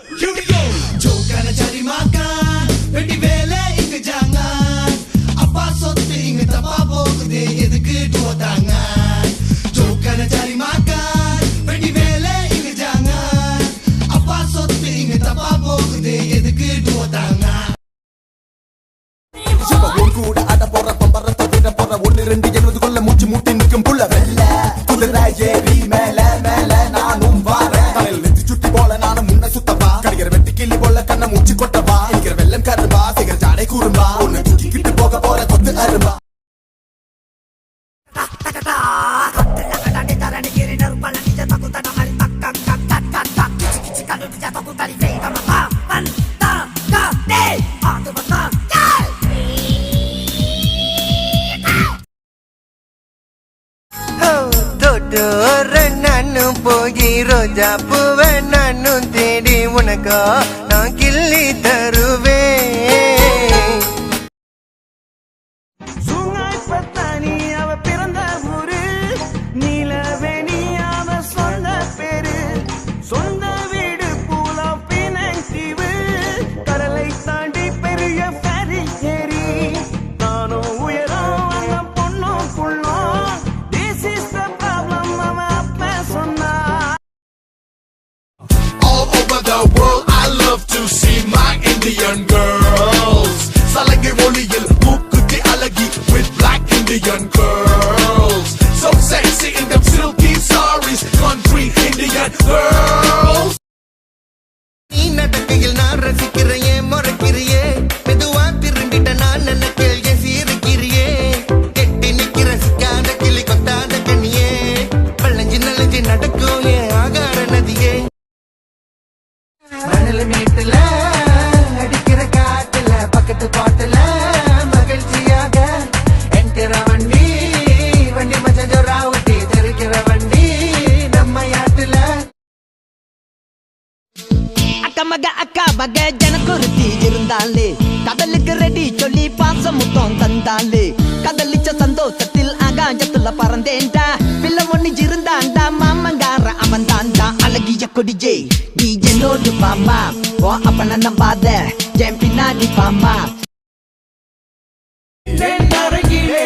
Jauhkan cari makan, வெட்டி வேலை இங்க jangan. Apa sotu ingat apa போகுது எதுக்கு dua tangan. Jauhkan cari makan, வெட்டி வேலை இங்க jangan. Apa sotu ingat apa போகுது எதுக்கு dua tangan. சிவபோன் கூட அட போற பம்பரத்தை விட போற 1-2 எழுதுக்குள்ள மூச்சு மூட்டி நிற்கும் புள்ள வெள்ள குதிரை ஏறி மேல மேல நானும் வாரேன் தலையில் நெத்தி சுட்டி போல நானும் முன்ன சுத்தவா கடிக்கிற வெட்டி கிள்ளி போல கண்ண மூச்சு கொட்டவா இருக்கிற வெள்ளம் கரும்பா சிகர ஜாடை கூறும்பா ஒன்னு தூக்கிக்கிட்டு போக போற கொத்து அரும்பா நானும் போகி ரோஜா பூவை நானும் தேடி உனக்கா நான் கிள்ளி தருவேன். சுங்காய் பத்தானி அவ பிறந்த ஊரு, நீலவேணி அவ சொந்த பேரு, சொந்த வீடு பூலா பினத்தீவு, கடலை தாண்டி பெரிய ஃபேரி ஏறி, நானும் உயரம் அந்த பொண்ணும் புள்ளும், this is the problem அவ அப்ப சொன்னா. All over the world, I love to see my Indian girls. Salangai ஒளியில் மூக்குத்தி அழகி with black Indian curls. So sexy in them silky sarees, country Indian girls. நீ நடக்கையில் நான் ரசிக்கிறையே முறைக்கிறியே மெதுவா திரும்பிட்ட நான் நினைக்கல் சீரிக்கிறியே கெட்டி நிக்கிற சிக்காத கிளி கொத்தாத கனியே பள்ளஞ்சி நலஞ்சி நடக்கும் ஏன் ஆகார நதியே மணல் மீட்டுல அடிக்கிற காட்டுல பக்கத்து பாட்டுல மகிழ்ச்சியாக என்கிற வண்டி வண்டி மச்சோ ராவுட்டி தெரிக்கிற வண்டி நம்ம யாட்டுல அக்கா மக ஜனக்குருத்தி இருந்தாலே கடலுக்கு ரெடி சொல்லி பாசம் முத்தம் தந்தாலே கடலிச்ச சந்தோஷத்தில் ஆகாயத்துல பறந்தேன்டா பிள்ளை ஒண்ணு இருந்தாண்டா மாமங்கார அவன் தாண்டா அழகிய கொடிஜே நீ என்னோடு பாமா ஓ அப்பன நம்பாத என் பின்னாடி பாமா தென்னரங்கிலே